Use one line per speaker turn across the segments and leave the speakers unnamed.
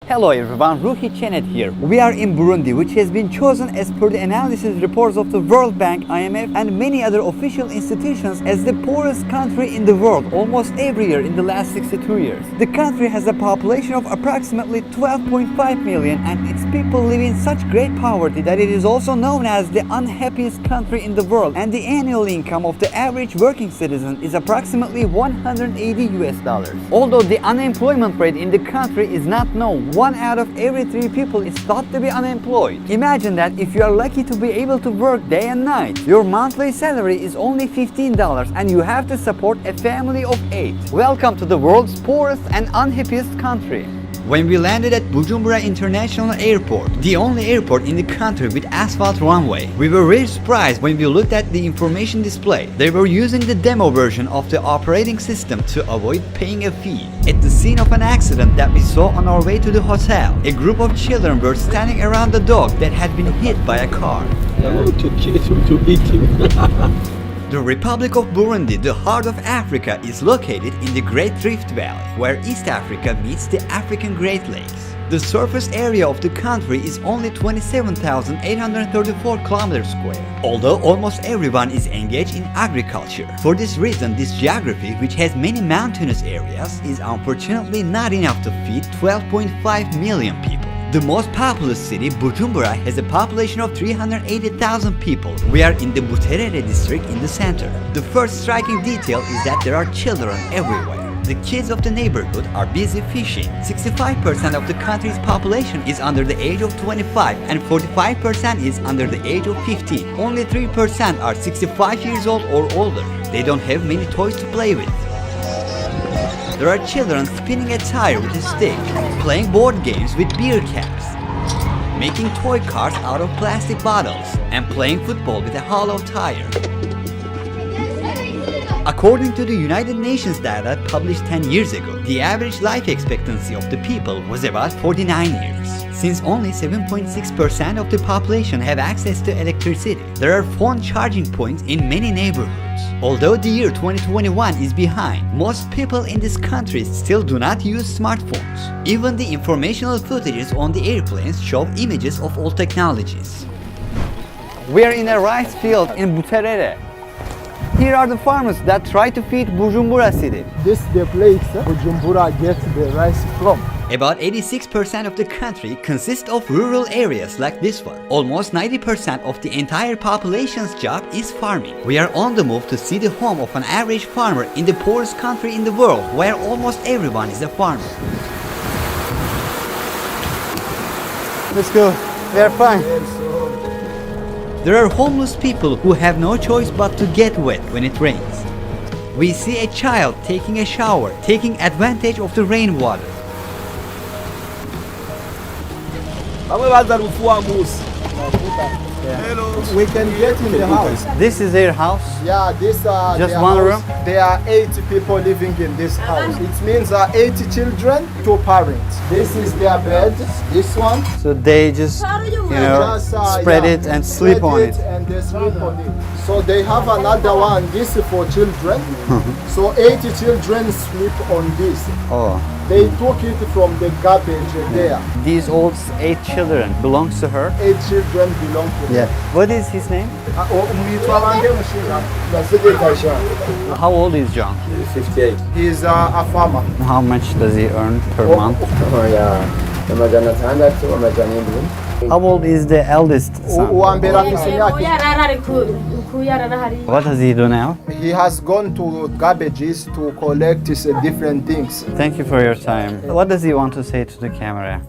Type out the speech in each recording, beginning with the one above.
Hello everyone, Ruhi Chenet here. We are in Burundi, which has been chosen as per the analysis reports of the World Bank, IMF and many other official institutions as the poorest country in the world almost every year in the last 62 years. The country has a population of approximately 12.5 million and its people live in such great poverty that it is also known as the unhappiest country in the world, and the annual income of the average working citizen is approximately $180. Although the unemployment rate in the country is not known, 1 out of every 3 people is thought to be unemployed. Imagine that if you are lucky to be able to work day and night, your monthly salary is only $15 and you have to support a family of 8. Welcome to the world's poorest and unhappiest country. When we landed at Bujumbura International Airport, the only airport in the country with asphalt runway, we were very surprised when we looked at the information display. They were using the demo version of the operating system to avoid paying a fee. At the scene of an accident that we saw on our way to the hotel, a group of children were standing around the dog that had been hit by a car.
To eat him.
The Republic of Burundi, the heart of Africa, is located in the Great Rift Valley, where East Africa meets the African Great Lakes. The surface area of the country is only 27,834 kilometers square, although almost everyone is engaged in agriculture. For this reason, this geography, which has many mountainous areas, is unfortunately not enough to feed 12.5 million people. The most populous city, Bujumbura, has a population of 380,000 people. We are in the Buterere district in the center. The first striking detail is that there are children everywhere. The kids of the neighborhood are busy fishing. 65% of the country's population is under the age of 25 and 45% is under the age of 15. Only 3% are 65 years old or older. They don't have many toys to play with. There are children spinning a tire with a stick, playing board games with beer caps, making toy cars out of plastic bottles, and playing football with a hollow tire. According to the United Nations data published 10 years ago, the average life expectancy of the people was about 49 years. Since only 7.6% of the population have access to electricity, there are phone charging points in many neighborhoods. Although the year 2021 is behind, most people in this country still do not use smartphones. Even the informational footages on the airplanes show images of old technologies. We are in a rice field in Buterere. Here are the farmers that try to feed Bujumbura city.
This is the place Bujumbura gets the rice from.
About 86% of the country consists of rural areas like this one. Almost 90% of the entire population's job is farming. We are on the move to see the home of an average farmer in the poorest country in the world, where almost everyone is a farmer. Let's go. We are fine. There are homeless people who have no choice but to get wet when it rains. We see a child taking a shower, taking advantage of the rainwater.
We can get in the house.
This is their house?
Yeah, this
Just
their
one
house.
room?
There are 80 people living in this house. It means 80 children, 2 parents. This is their bed, this one.
So they just,
Just,
spread
yeah,
it and sleep on it.
And they sleep on it. So they have another one, this is for children. So 80 children sleep on this.
Oh.
They took it from the garbage there.
These old 8 children belongs to her?
8 children belong to
Yeah. What is his name? How old is John?
58.
He is a farmer.
How much does he earn per month? How old is the eldest son? What does he do now?
He has gone to garbages to collect different things.
Thank you for your time. What does he want to say to the camera?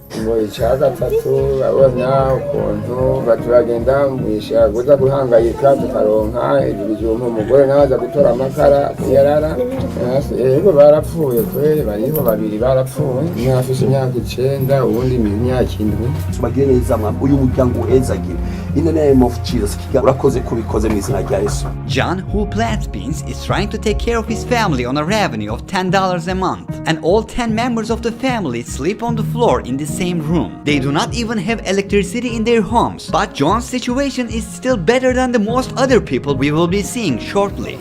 In the name of Jesus, urakoze kubikoze mu izina rya Yesu.
John, who plants beans, is trying to take care of his family on a revenue of $10 a month. And all 10 members of the family sleep on the floor in the same room. They do not even have electricity in their homes. But John's situation is still better than the most other people we will be seeing shortly.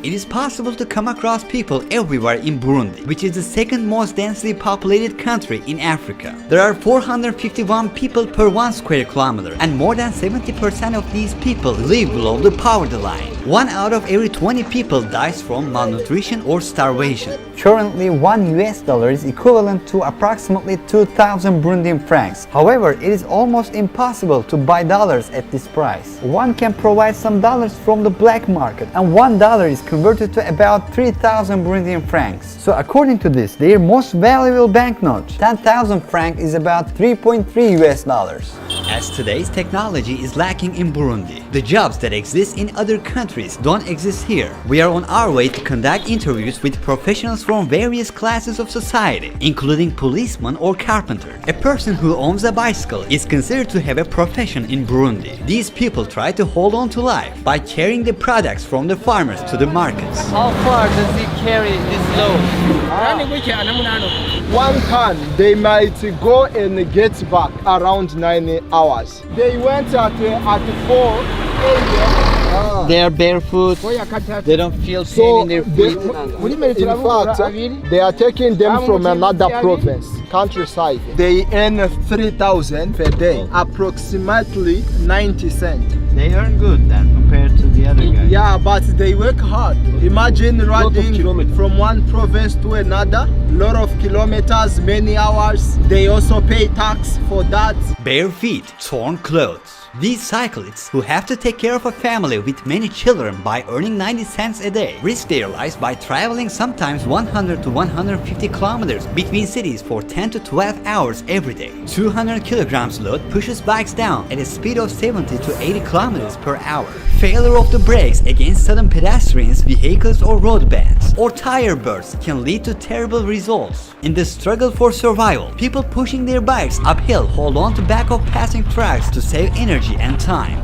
It is possible to come across people everywhere in Burundi, which is the second most densely populated country in Africa. There are 451 people per 1 square kilometer, and more than 70% of these people live below the poverty line. 1 out of every 20 people dies from malnutrition or starvation. Currently, $1 is equivalent to approximately 2,000 Burundian francs. However, it is almost impossible to buy dollars at this price. One can provide some dollars from the black market, and $1 is converted to about 3,000 Burundian francs. So according to this, their most valuable banknote, 10,000 francs, is about $3.3. As today's technology is lacking in Burundi, the jobs that exist in other countries don't exist here. We are on our way to conduct interviews with professionals from various classes of society, including policemen or carpenter. A person who owns a bicycle is considered to have a profession in Burundi. These people try to hold on to life by carrying the products from the farmers to the markets.
How far does he carry this load?
1 ton, they might go and get back around 9 hours. They went at 4 a.m.
They are barefoot. They don't feel pain
So
in their
they,
feet.
in fact, they are taking them from another province, countryside. They earn 3,000 per day, approximately 90 cents.
They earn good then compared to the other guys.
Yeah, but they work hard. Imagine riding from one province to another, lot of kilometers, many hours. They also pay tax for that.
Bare feet, torn clothes. These cyclists, who have to take care of a family with many children by earning 90 cents a day, risk their lives by traveling sometimes 100 to 150 kilometers between cities for 10 to 12 hours every day. 200 kilograms load pushes bikes down at a speed of 70 to 80 kilometers per hour. Failure of the brakes against sudden pedestrians, vehicles or road bands, or tire bursts can lead to terrible results. In the struggle for survival, people pushing their bikes uphill hold on to back of passing trucks to save energy and time.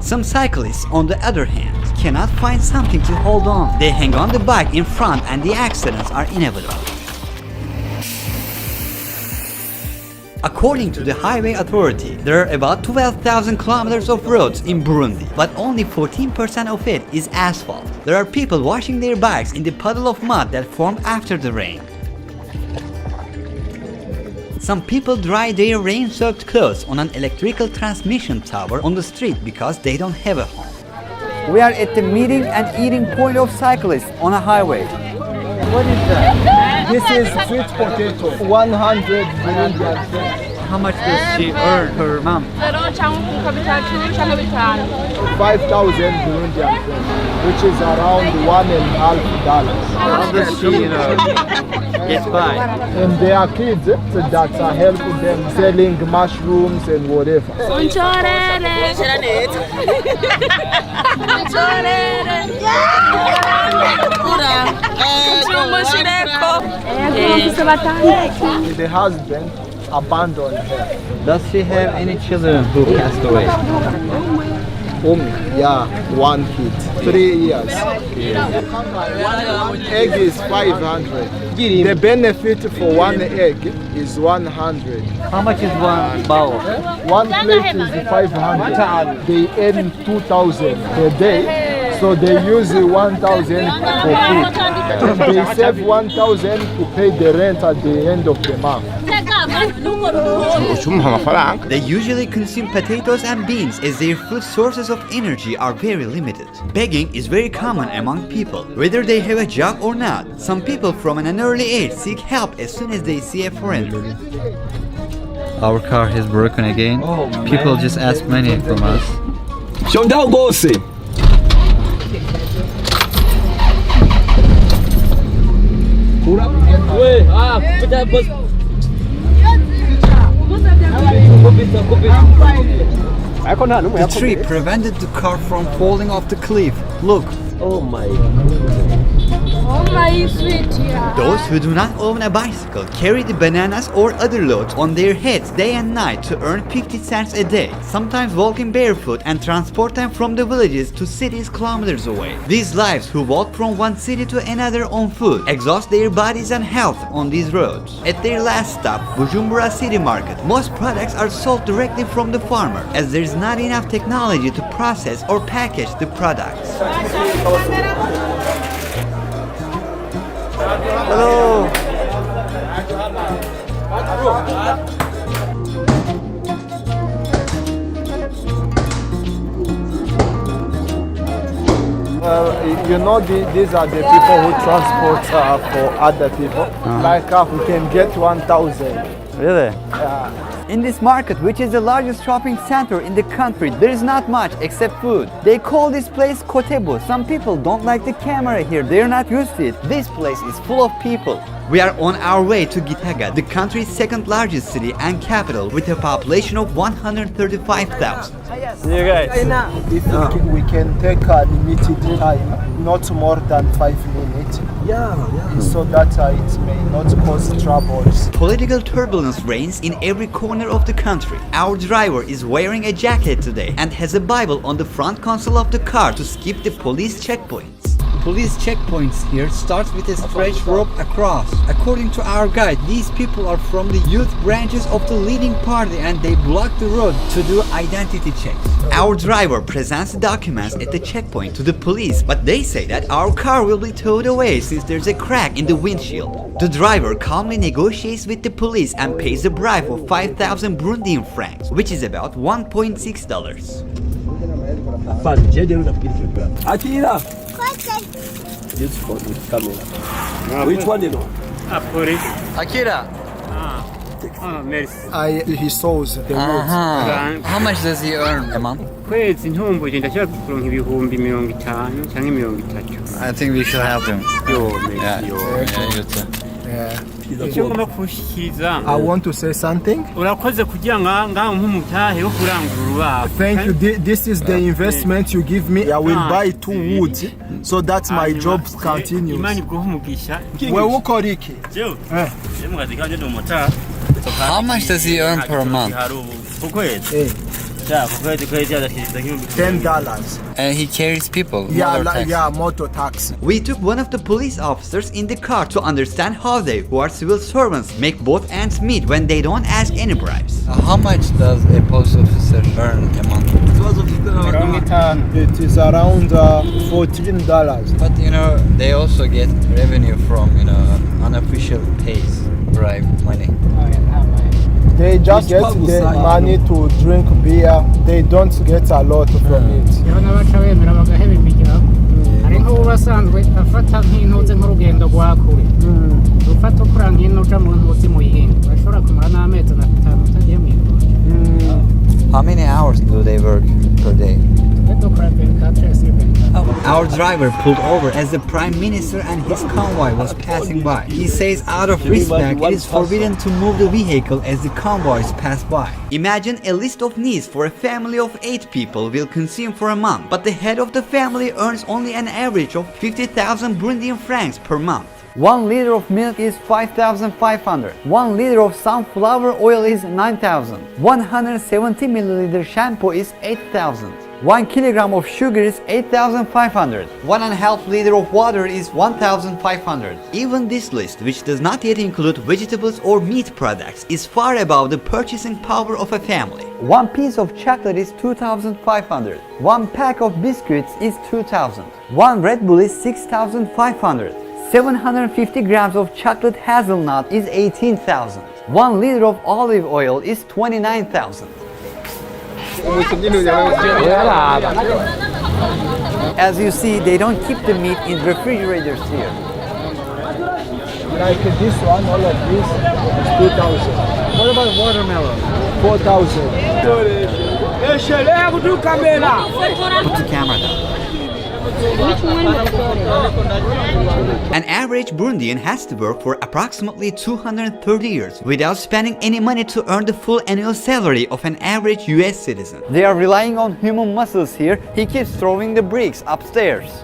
Some cyclists, on the other hand, cannot find something to hold on. They hang on the bike in front and the accidents are inevitable. According to the Highway Authority, there are about 12,000 kilometers of roads in Burundi, but only 14% of it is asphalt. There are people washing their bikes in the puddle of mud that formed after the rain. Some people dry their rain-soaked clothes on an electrical transmission tower on the street because they don't have a home. We are at the meeting and eating point of cyclists on a highway. What is that?
This is sweet potato, 100 Burundian francs.
How much does she earn per month?
5,000 Burundian francs, which is around $1.5.
How does she, get by?
And there are kids that are helping them selling mushrooms and whatever. The husband abandoned her.
Does she have any children who passed away?
Yeah, 1 kid, 3 years. Egg is 500. The benefit for 1 egg is 100.
How much is one bowl?
1 plate is 500. They earn 2,000 per day. So they use 1,000 for food. They save 1,000 to pay the rent at the end of the month.
They usually consume potatoes and beans as their food sources of energy are very limited. Begging is very common among people, whether they have a job or not. Some people from an early age seek help as soon as they see a foreigner. Our car has broken again. People just ask money from us. The tree prevented the car from falling off the cliff. Look.
Oh my God.
Those who do not own a bicycle carry the bananas or other loads on their heads day and night to earn 50 cents a day, sometimes walking barefoot and transport them from the villages to cities kilometers away. These lives who walk from one city to another on foot exhaust their bodies and health on these roads. At their last stop, Bujumbura City Market, most products are sold directly from the farmer as there is not enough technology to process or package the products. Hello.
You know, these are the people who transport for other people. Like we can get 1,000.
Really? In this market, which is the largest shopping center in the country, there is not much except food. They call this place Kotebu. Some people don't like the camera here, they're not used to it. This place is full of people. We are on our way to Gitega, the country's second largest city and capital with a population of 135,000.
See you guys. If we can take a limited time, not more than 5 minutes. So that it may not cause troubles.
Political turbulence reigns in every corner of the country. Our driver is wearing a jacket today and has a Bible on the front console of the car to skip the police checkpoints. Police checkpoints here starts with a stretched rope across. According to our guide, these people are from the youth branches of the leading party and they block the road to do identity checks. Our driver presents the documents at the checkpoint to the police, but they say that our car will be towed away since there's a crack in the windshield. The driver calmly negotiates with the police and pays a bribe of 5,000 Burundian francs, which is about $1.6.
Which one you know?
Akira,
He sows the roads.
how much does he earn a month?
kwezi ntumbuye ndashaka kuronka ibihumbi 50 cyangwa 30.
I think we should help him.
Icyo ngomba kushyikiza
I want to say something.
urakoze kugira ngaho nk'umutahe wo kurangura urubaho.
Thank you. This is the investment you give me. I will buy 2 woods so that my job continues.
Imana iguhe umugisha.
Wewe ukora iki?
How much does he earn per month?
$10.
And he carries people.
Motor taxi.
We took one of the police officers in the car to understand how they, who are civil servants, make both ends meet when they don't ask any bribes. How much does a post officer earn a month?
It is around $14.
But they also get revenue from unofficial pays, bribe money.
They just get the money to drink beer. They don't get a lot from it.
hari nk'ubu basanzwe afata nk'intuze nk'urugendo rwa kure ufata ukura nk'ino uca mu ntuzi mu yindi bashobora kumara n'amezi 5 utagiye mu yindi.
How many hours do they work per day? Our driver pulled over as the Prime Minister and his convoy was passing by. He says out of respect it is forbidden to move the vehicle as the convoys pass by. Imagine a list of needs for a family of 8 people will consume for a month, but the head of the family earns only an average of 50,000 Burundian francs per month. 1 liter of milk is 5,500. 1 liter of sunflower oil is 9,000. 170 milliliter shampoo is 8,000. 1 kilogram of sugar is 8,500. 1.5 liter of water is 1,500. Even this list, which does not yet include vegetables or meat products, is far above the purchasing power of a family. 1 piece of chocolate is 2,500. 1 pack of biscuits is 2,000. 1 Red Bull is 6,500. 750 grams of chocolate hazelnut is 18,000. 1 liter of olive oil is 29,000. As you see, they don't keep the meat in refrigerators here.
Like this one, all of this is 2,000.
What about watermelon?
4,000.
Put the camera down. An average Burundian has to work for approximately 230 years without spending any money to earn the full annual salary of an average US citizen. They are relying on human muscles here. He keeps throwing the bricks upstairs.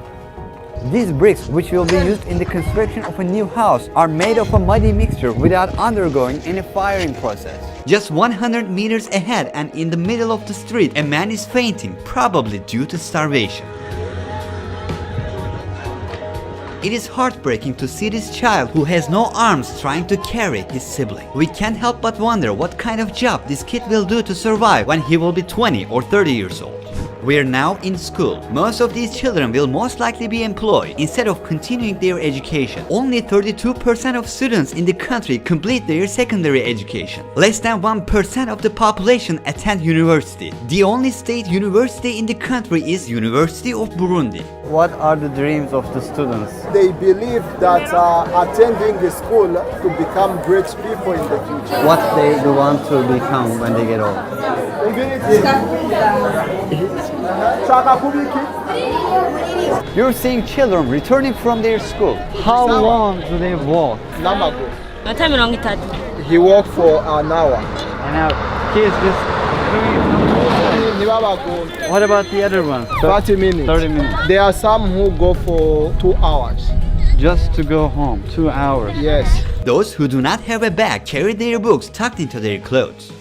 These bricks, which will be used in the construction of a new house, are made of a muddy mixture without undergoing any firing process. Just 100 meters ahead and in the middle of the street, a man is fainting, probably due to starvation. It is heartbreaking to see this child who has no arms trying to carry his sibling. We can't help but wonder what kind of job this kid will do to survive when he will be 20 or 30 years old. We are now in school. Most of these children will most likely be employed instead of continuing their education. Only 32% of students in the country complete their secondary education. Less than 1% of the population attend university. The only state university in the country is University of Burundi. What are the dreams of the students?
They believe that attending the school to become great people in the future.
What they want to become when they get old? You're seeing children returning from their school. How long do they walk?
He walked for an hour.
And now kids just what about the other ones?
30 minutes.
30 minutes.
There are some who go for 2 hours.
Just to go home, 2 hours.
Yes.
Those who do not have a bag carry their books tucked into their clothes.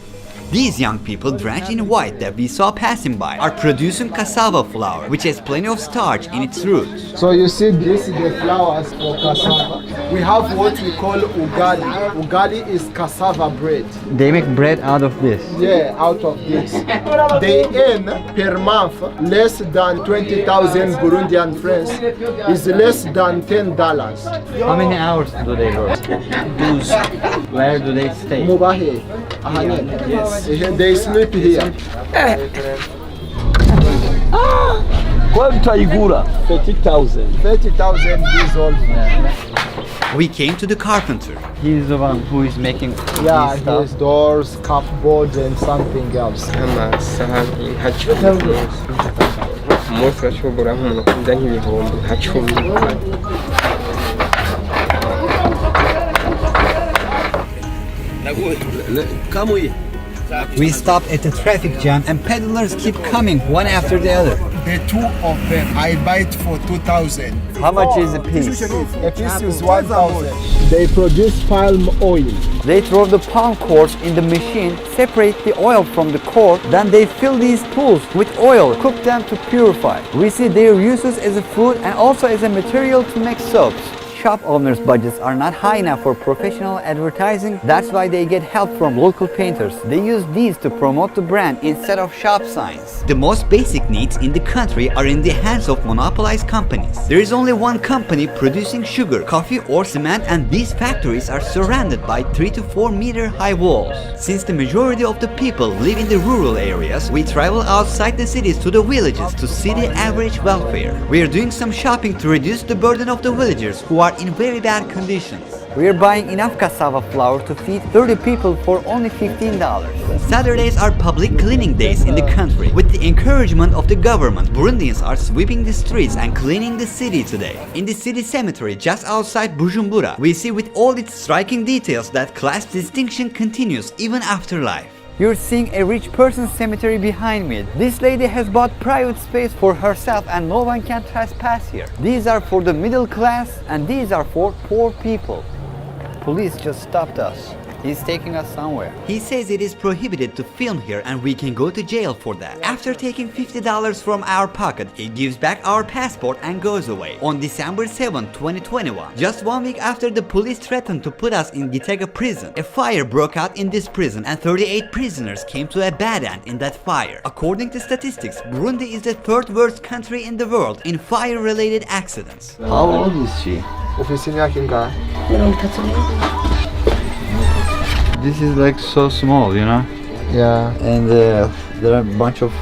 These young people drenched in white that we saw passing by are producing cassava flour, which has plenty of starch in its roots.
So you see, this is the flowers for cassava. We have what we call ugali. Ugali is cassava bread.
They make bread out of this.
Yeah, out of this. They earn per month less than 20,000 Burundian francs. Is less than $10.
How many hours do they work? Where do they stay?
Mubahe. Yes. They sleep here. 30,000 years old.
We came to the carpenter. He's the one who is making
Yeah,
these stuff.
his doors, cupboards, and something else.
We stop at the traffic jam and peddlers keep coming one after the other.
The two of them, I buy it for 2,000.
How much is a piece?
A piece is 1,000. They produce palm oil.
They throw the palm cores in the machine, separate the oil from the core, then they fill these pools with oil, cook them to purify. We see their uses as a food and also as a material to make soaps. Shop owners' budgets are not high enough for professional advertising. That's why they get help from local painters. They use these to promote the brand instead of shop signs. The most basic needs in the country are in the hands of monopolized companies. There is only one company producing sugar, coffee or cement, and these factories are surrounded by 3 to 4 meter high walls. Since the majority of the people live in the rural areas, we travel outside the cities to the villages to see the average welfare. We are doing some shopping to reduce the burden of the villagers who are in very bad conditions. We are buying enough cassava flour to feed 30 people for only $15. Saturdays are public cleaning days in the country. With the encouragement of the government, Burundians are sweeping the streets and cleaning the city today. In the city cemetery just outside Bujumbura, we see with all its striking details that class distinction continues even after life. You're seeing a rich person's cemetery behind me. This lady has bought private space for herself and no one can trespass here. These are for the middle class and these are for poor people. Police just stopped us. He's taking us somewhere. He says it is prohibited to film here and we can go to jail for that. After taking $50 from our pocket, he gives back our passport and goes away. On December 7, 2021, just 1 week after the police threatened to put us in Gitega prison, a fire broke out in this prison and 38 prisoners came to a bad end in that fire. According to statistics, Burundi is the 3rd worst country in the world in fire-related accidents. How old is she? This is like so small, you know?
Yeah.
And there are a bunch of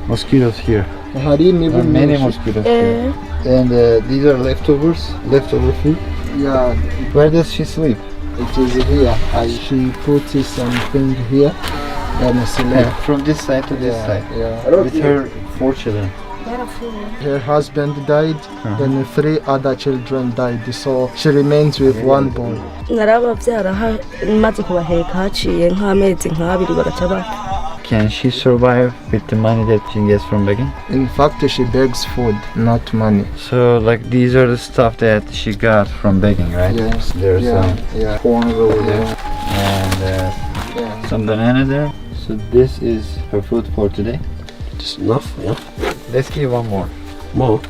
mosquitoes here. Many mosquitoes here. And these are leftover food.
Yeah.
Where does she sleep?
It is here. She put something here and sleep.
From this side to this side.
Yeah.
With her 4 children.
Her husband died, then 3 other children died, so she remains with 1 boy.
Can she survive with the money that she gets from begging?
In fact, she begs food, not money.
So like these are the stuff that she got from begging, right?
Yes.
There's
yeah. Corn over there.
and
Yeah.
some banana there. So this is her food for today.
Just enough, yeah.
Let's give one more.
More.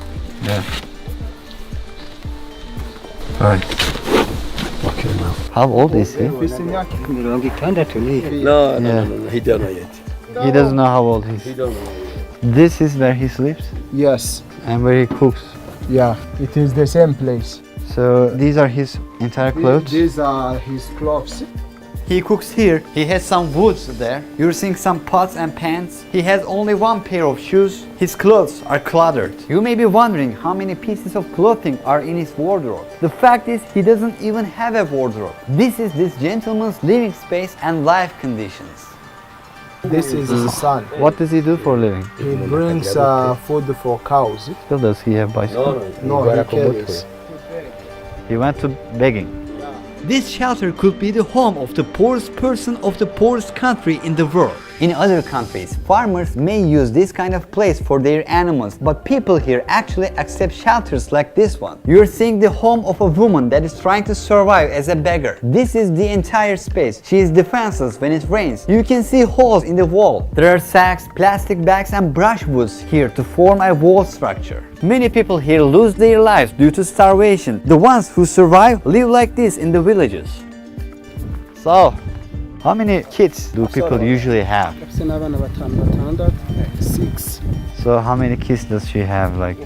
Yeah.
Alright. Okay now.
How old is he?
No,
Yeah.
he don't know yet.
He doesn't know how old he
He
is.
don't know.
This is where he sleeps
Yes.
and where he cooks.
Yeah. It is the same place.
So these are his entire clothes.
These are his clothes.
He cooks here. He has some woods there. You're seeing some pots and pans. He has only one pair of shoes. His clothes are cluttered. You may be wondering how many pieces of clothing are in his wardrobe. The fact is he doesn't even have a wardrobe. This is this gentleman's living space and life conditions.
This is his son.
What does he do for a living?
He brings food for cows.
Still does he have bicycle?
No, he carries.
He went to begging.
This shelter could be the home of the poorest person of the poorest country in the world. In other countries, farmers may use this kind of place for their animals, but people here actually accept shelters like this one. You're seeing the home of a woman that is trying to survive as a beggar. This is the entire space. She is defenseless when it rains. You can see holes in the wall. There are sacks, plastic bags and brushwoods here to form a wall structure. Many people here lose their lives due to starvation. The ones who survive live like this in the villages.
So, how many kids do people usually have?
6.
So how many kids does she have? Like,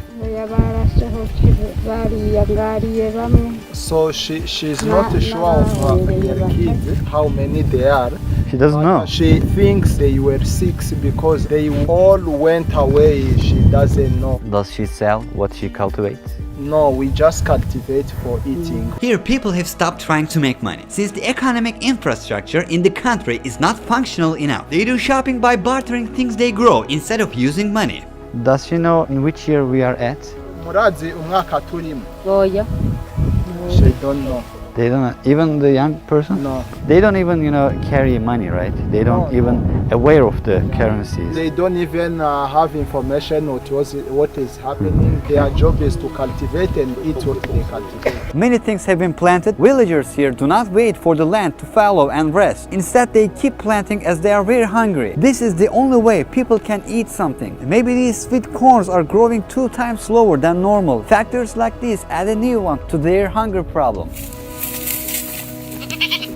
So she's not sure of her kids, how many they are.
she doesn't know.
She thinks they were 6 because they all went away. She doesn't know.
Does she sell what she cultivates?
No, we just cultivate for eating.
Here people have stopped trying to make money since the economic infrastructure in the country is not functional enough. They do shopping by bartering things they grow instead of using money.
Does she know in which year we are at?
Murazi umwaka turimo.
Oya.
She don't know.
They don't, even the young person?
No.
They don't even, carry money, right? They don't
No,
even aware of the currencies.
They don't even have information what is happening. Their job is to cultivate and eat what they cultivate.
Many things have been planted. Villagers here do not wait for the land to fallow and rest. Instead, they keep planting as they are very hungry. This is the only way people can eat something. Maybe these sweet corns are growing 2 times slower than normal. Factors like this add a new one to their hunger problem.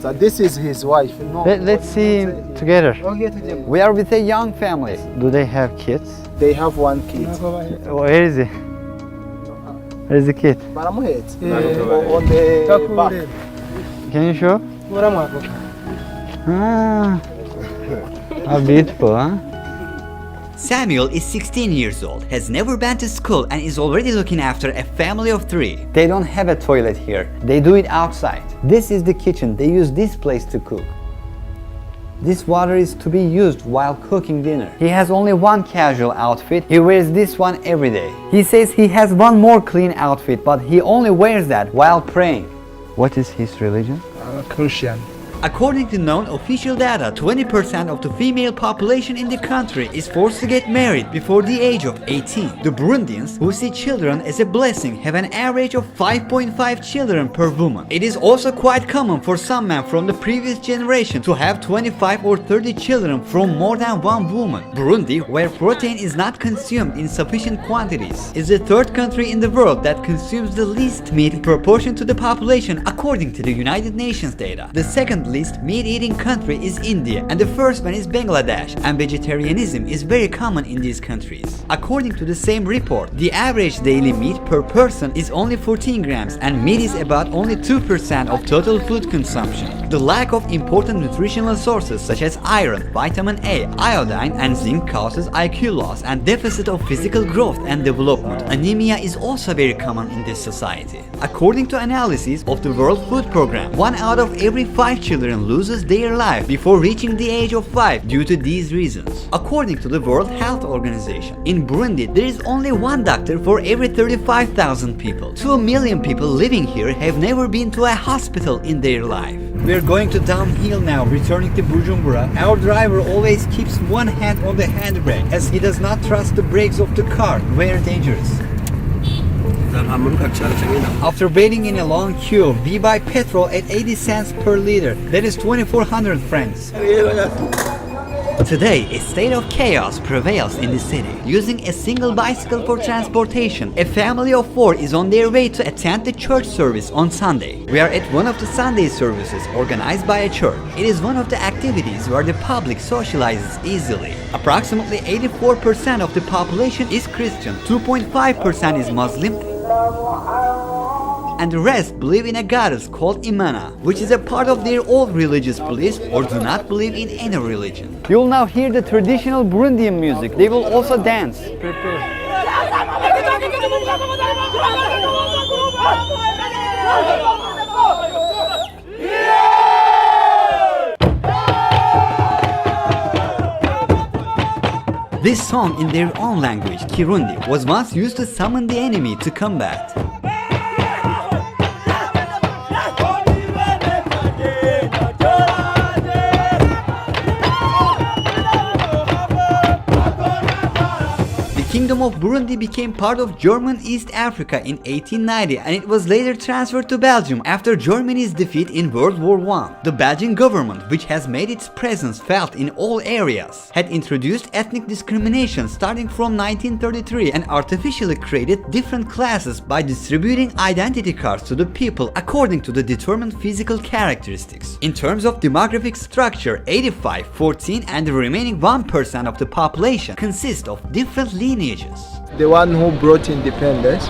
So this is his wife. No,
Let's see together.
We are with a young family.
Do they have kids?
They have 1 kid.
Where is he? Where is the kid?
Baramuhetse. On the back.
Can you show? Ah, how beautiful, huh?
Samuel is 16 years old, has never been to school and is already looking after a family of 3. They don't have a toilet here. They do it outside. This is the kitchen. They use this place to cook. This water is to be used while cooking dinner. He has only one casual outfit. He wears this one every day. He says he has one more clean outfit, but he only wears that while praying.
What is his religion?
Christian.
According to known official data, 20% of the female population in the country is forced to get married before the age of 18. The Burundians, who see children as a blessing, have an average of 5.5 children per woman. It is also quite common for some men from the previous generation to have 25 or 30 children from more than one woman. Burundi, where protein is not consumed in sufficient quantities, is the 3rd country in the world that consumes the least meat in proportion to the population according to the United Nations data. The 2nd least meat-eating country is India, and the first one is Bangladesh, and vegetarianism is very common in these countries. According to the same report, the average daily meat per person is only 14 grams, and meat is about only 2% of total food consumption. The lack of important nutritional sources such as iron, vitamin A, iodine, and zinc causes IQ loss and deficit of physical growth and development. Anemia is also very common in this society. According to analysis of the World Food Program, 1 out of every 5 children loses their life before reaching the age of 5 due to these reasons. According to the World Health Organization, in Burundi there is only 1 doctor for every 35,000 people. 2 million people living here have never been to a hospital in their life. We're going to downhill now, returning to Bujumbura. Our driver always keeps one hand on the handbrake as he does not trust the brakes of the car. Very dangerous. After waiting in a long queue, we buy petrol at 80 cents per liter. That is 2,400 francs. Today, a state of chaos prevails in the city. Using a single bicycle for transportation, a family of 4 is on their way to attend the church service on Sunday. We are at one of the Sunday services organized by a church. It is one of the activities where the public socializes easily. Approximately 84% of the population is Christian, 2.5% is Muslim, and the rest believe in a goddess called Imana, which is a part of their old religious beliefs or do not believe in any religion. You will now hear the traditional Burundian music. They will also dance. This song in their own language, Kirundi, was once used to summon the enemy to combat. The Kingdom of Burundi became part of German East Africa in 1890 and it was later transferred to Belgium after Germany's defeat in World War I. The Belgian government, which has made its presence felt in all areas, had introduced ethnic discrimination starting from 1933 and artificially created different classes by distributing identity cards to the people according to the determined physical characteristics. In terms of demographic structure, 85, 14 and the remaining 1% of the population consist of different lineages.
The one who brought independence,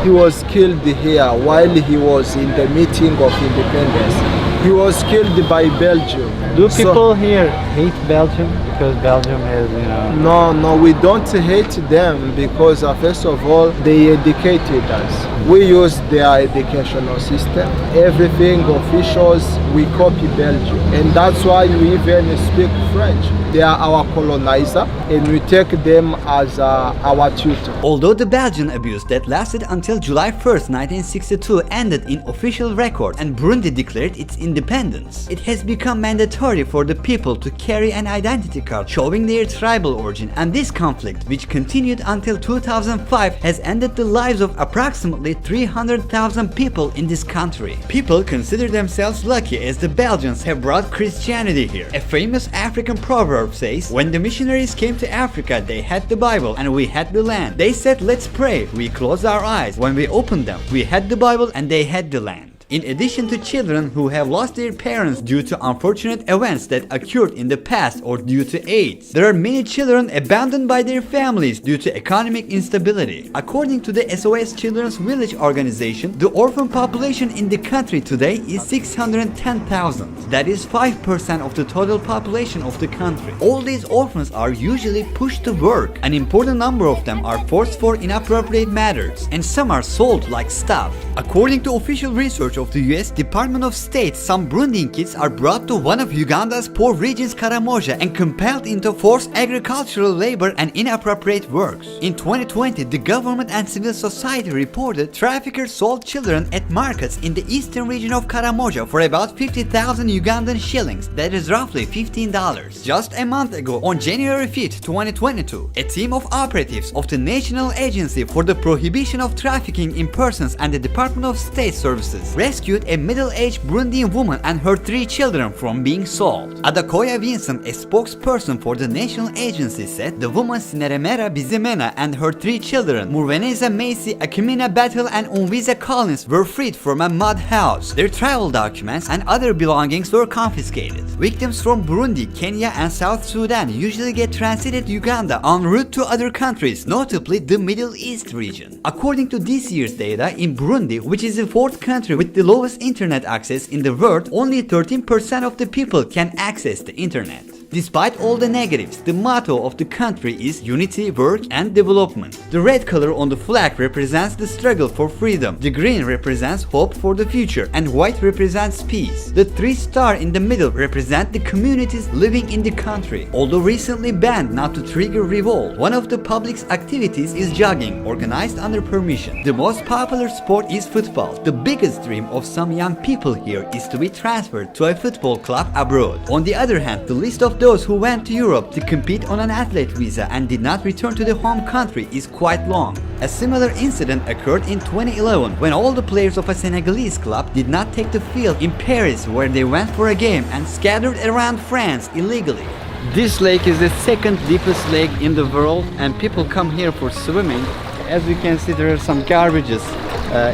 he was killed here while he was in the meeting of independence. He was killed by Belgium.
Do people here hate Belgium because Belgium is,
No, we don't hate them because first of all, they educated us. We use their educational system. Everything officials, we copy Belgium. And that's why we even speak French. They are our colonizer and we take them as our tutor.
Although the Belgian abuse that lasted until July 1st, 1962 ended in official record and Burundi declared its independence, it has become mandatory for the people to carry an identity card showing their tribal origin, and this conflict, which continued until 2005, has ended the lives of approximately 300,000 people in this country. People consider themselves lucky as the Belgians have brought Christianity here. A famous African proverb says, when the missionaries came to Africa, they had the Bible and we had the land. They said, let's pray. We closed our eyes. When we opened them, we had the Bible and they had the land. In addition to children who have lost their parents due to unfortunate events that occurred in the past or due to AIDS, there are many children abandoned by their families due to economic instability. According to the SOS Children's Village organization, the orphan population in the country today is 610,000. That is 5% of the total population of the country. All these orphans are usually pushed to work. An important number of them are forced for inappropriate matters, and some are sold like stuff. According to official research of the US Department of State, some Burundian kids are brought to one of Uganda's poor regions, Karamoja, and compelled into forced agricultural labor and inappropriate works. In 2020, the government and civil society reported traffickers sold children at markets in the eastern region of Karamoja for about 50,000 Ugandan shillings, that is roughly $15. Just a month ago, on January 5th, 2022, a team of operatives of the National Agency for the Prohibition of Trafficking in Persons and the Department of State Services rescued a middle-aged Burundian woman and her 3 children from being sold. Adakoya Vincent, a spokesperson for the national agency, said the woman Sineremera Bizimena and her 3 children, Murveneza Macy, Akimina Battle and Unviza Collins, were freed from a mud house. Their travel documents and other belongings were confiscated. Victims from Burundi, Kenya and South Sudan usually get transited Uganda en route to other countries, notably the Middle East region. According to this year's data, in Burundi, which is the 4th country with the lowest internet access in the world, only 13% of the people can access the internet. Despite all the negatives, the motto of the country is unity, work and development. The red color on the flag represents the struggle for freedom, the green represents hope for the future, and white represents peace. The three stars in the middle represent the communities living in the country. Although recently banned not to trigger revolt, one of the public's activities is jogging, organized under permission. The most popular sport is football. The biggest dream of some young people here is to be transferred to a football club abroad. On the other hand, the list of those who went to Europe to compete on an athlete visa and did not return to the home country is quite long. A similar incident occurred in 2011 when all the players of a Senegalese club did not take the field in Paris, where they went for a game and scattered around France illegally. This lake is the second deepest lake in the world, and people come here for swimming. As you can see, there are some garbages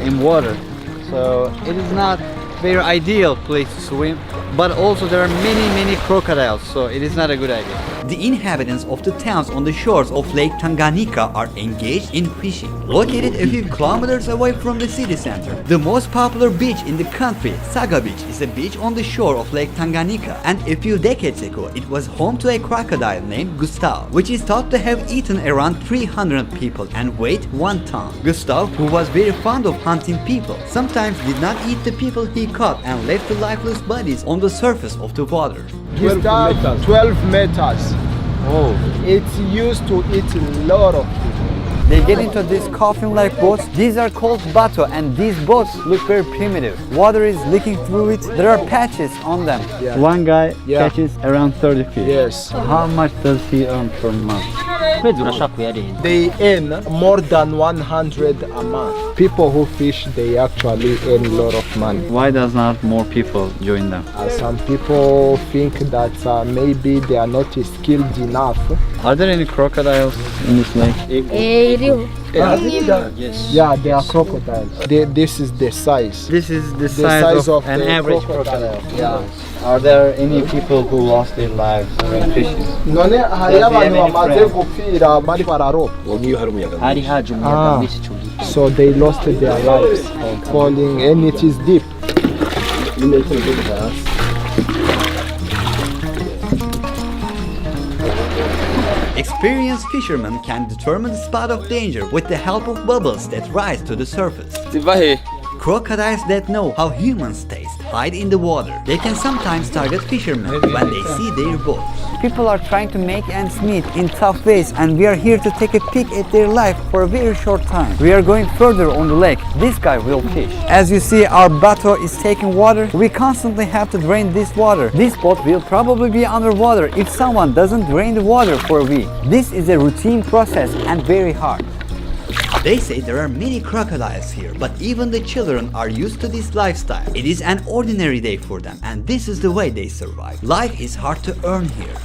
in water, so it is not very ideal place to swim, but also there are many crocodiles, so it is not a good idea. The inhabitants of the towns on the shores of Lake Tanganyika are engaged in fishing. Located a few kilometers away from the city center, the most popular beach in the country, Saga Beach, is a beach on the shore of Lake Tanganyika, and a few decades ago it was home to a crocodile named Gustav, which is thought to have eaten around 300 people and weighed 1 ton. Gustav, who was very fond of hunting people, sometimes did not eat the people he caught and left the lifeless bodies on the surface of the water.
12 meters.
Oh.
It's used to eat a lot of people.
They get into these coffin-like boats. These are called bato, and these boats look very primitive. Water is leaking through it. There are patches on them.
Yeah.
One guy
Yeah.
catches around 30 fish.
Yes.
How much does he earn per month?
They earn more than 100 a month. People who fish, they actually earn a lot of money.
Why does not more people join them?
Some people think that maybe they are not skilled enough.
Are there any crocodiles in this lake?
Yeah, they are crocodiles. This is the size.
This is the
The
size of an
the
average
crocodile.
crocodile.
Yeah.
Are there any people who lost their lives when fishing?
None hariyo abantu bamaze gupfira bari bararoba. So they lost their lives falling, and it is deep.
Experienced fishermen can determine the spot of danger with the help of bubbles that rise to the surface. Crocodiles that know how humans taste hide in the water. They can sometimes target fishermen when they see their boats. People are trying to make ends meet in tough ways, and we are here to take a peek at their life for a very short time. We are going further on the lake. This guy will fish. As you see, our bateau is taking water. We constantly have to drain this water. This boat will probably be underwater if someone doesn't drain the water for a week. This is a routine process and very hard. They say there are many crocodiles here, but even the children are used to this lifestyle. It is an ordinary day for them, and this is the way they survive. Life is hard to earn here.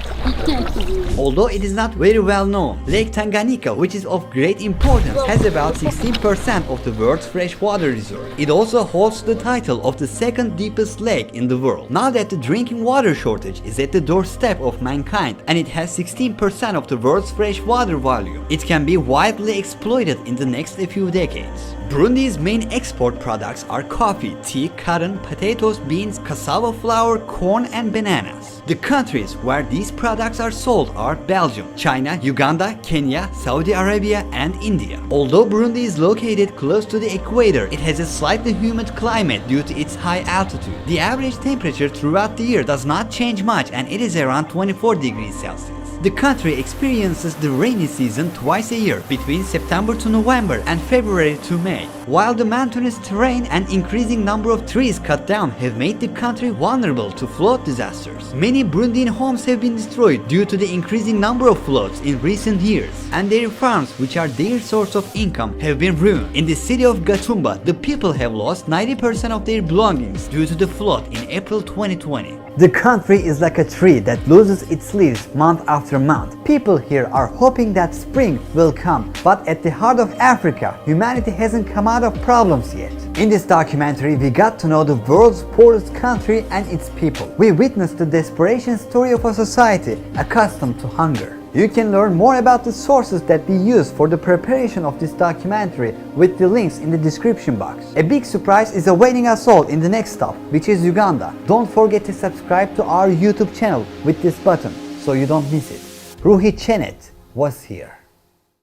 Although it is not very well known, Lake Tanganyika, which is of great importance, has about 16% of the world's freshwater reserve. It also holds the title of the second deepest lake in the world. Now that the drinking water shortage is at the doorstep of mankind, and it has 16% of the world's freshwater volume, it can be widely exploited in the next few decades. Burundi's main export products are coffee, tea, cotton, potatoes, beans, cassava flour, corn, and bananas. The countries where these products are sold are Belgium, China, Uganda, Kenya, Saudi Arabia, and India. Although Burundi is located close to the equator, it has a slightly humid climate due to its high altitude. The average temperature throughout the year does not change much, and it is around 24 degrees Celsius. The country experiences the rainy season twice a year, between September to November and February to May. While the mountainous terrain and increasing number of trees cut down have made the country vulnerable to flood disasters, many Burundian homes have been destroyed due to the increasing number of floods in recent years, and their farms, which are their source of income, have been ruined. In the city of Gatumba, the people have lost 90% of their belongings due to the flood in April 2020. The country is like a tree that loses its leaves month after month. People here are hoping that spring will come, but at the heart of Africa, humanity hasn't come out of problems yet. In this documentary, we got to know the world's poorest country and its people. We witnessed the desperation story of a society accustomed to hunger. You can learn more about the sources that we used for the preparation of this documentary with the links in the description box. A big surprise is awaiting us all in the next stop, which is Uganda. Don't forget to subscribe to our YouTube channel with this button. so you don't miss it. Ruhi Chenet was here.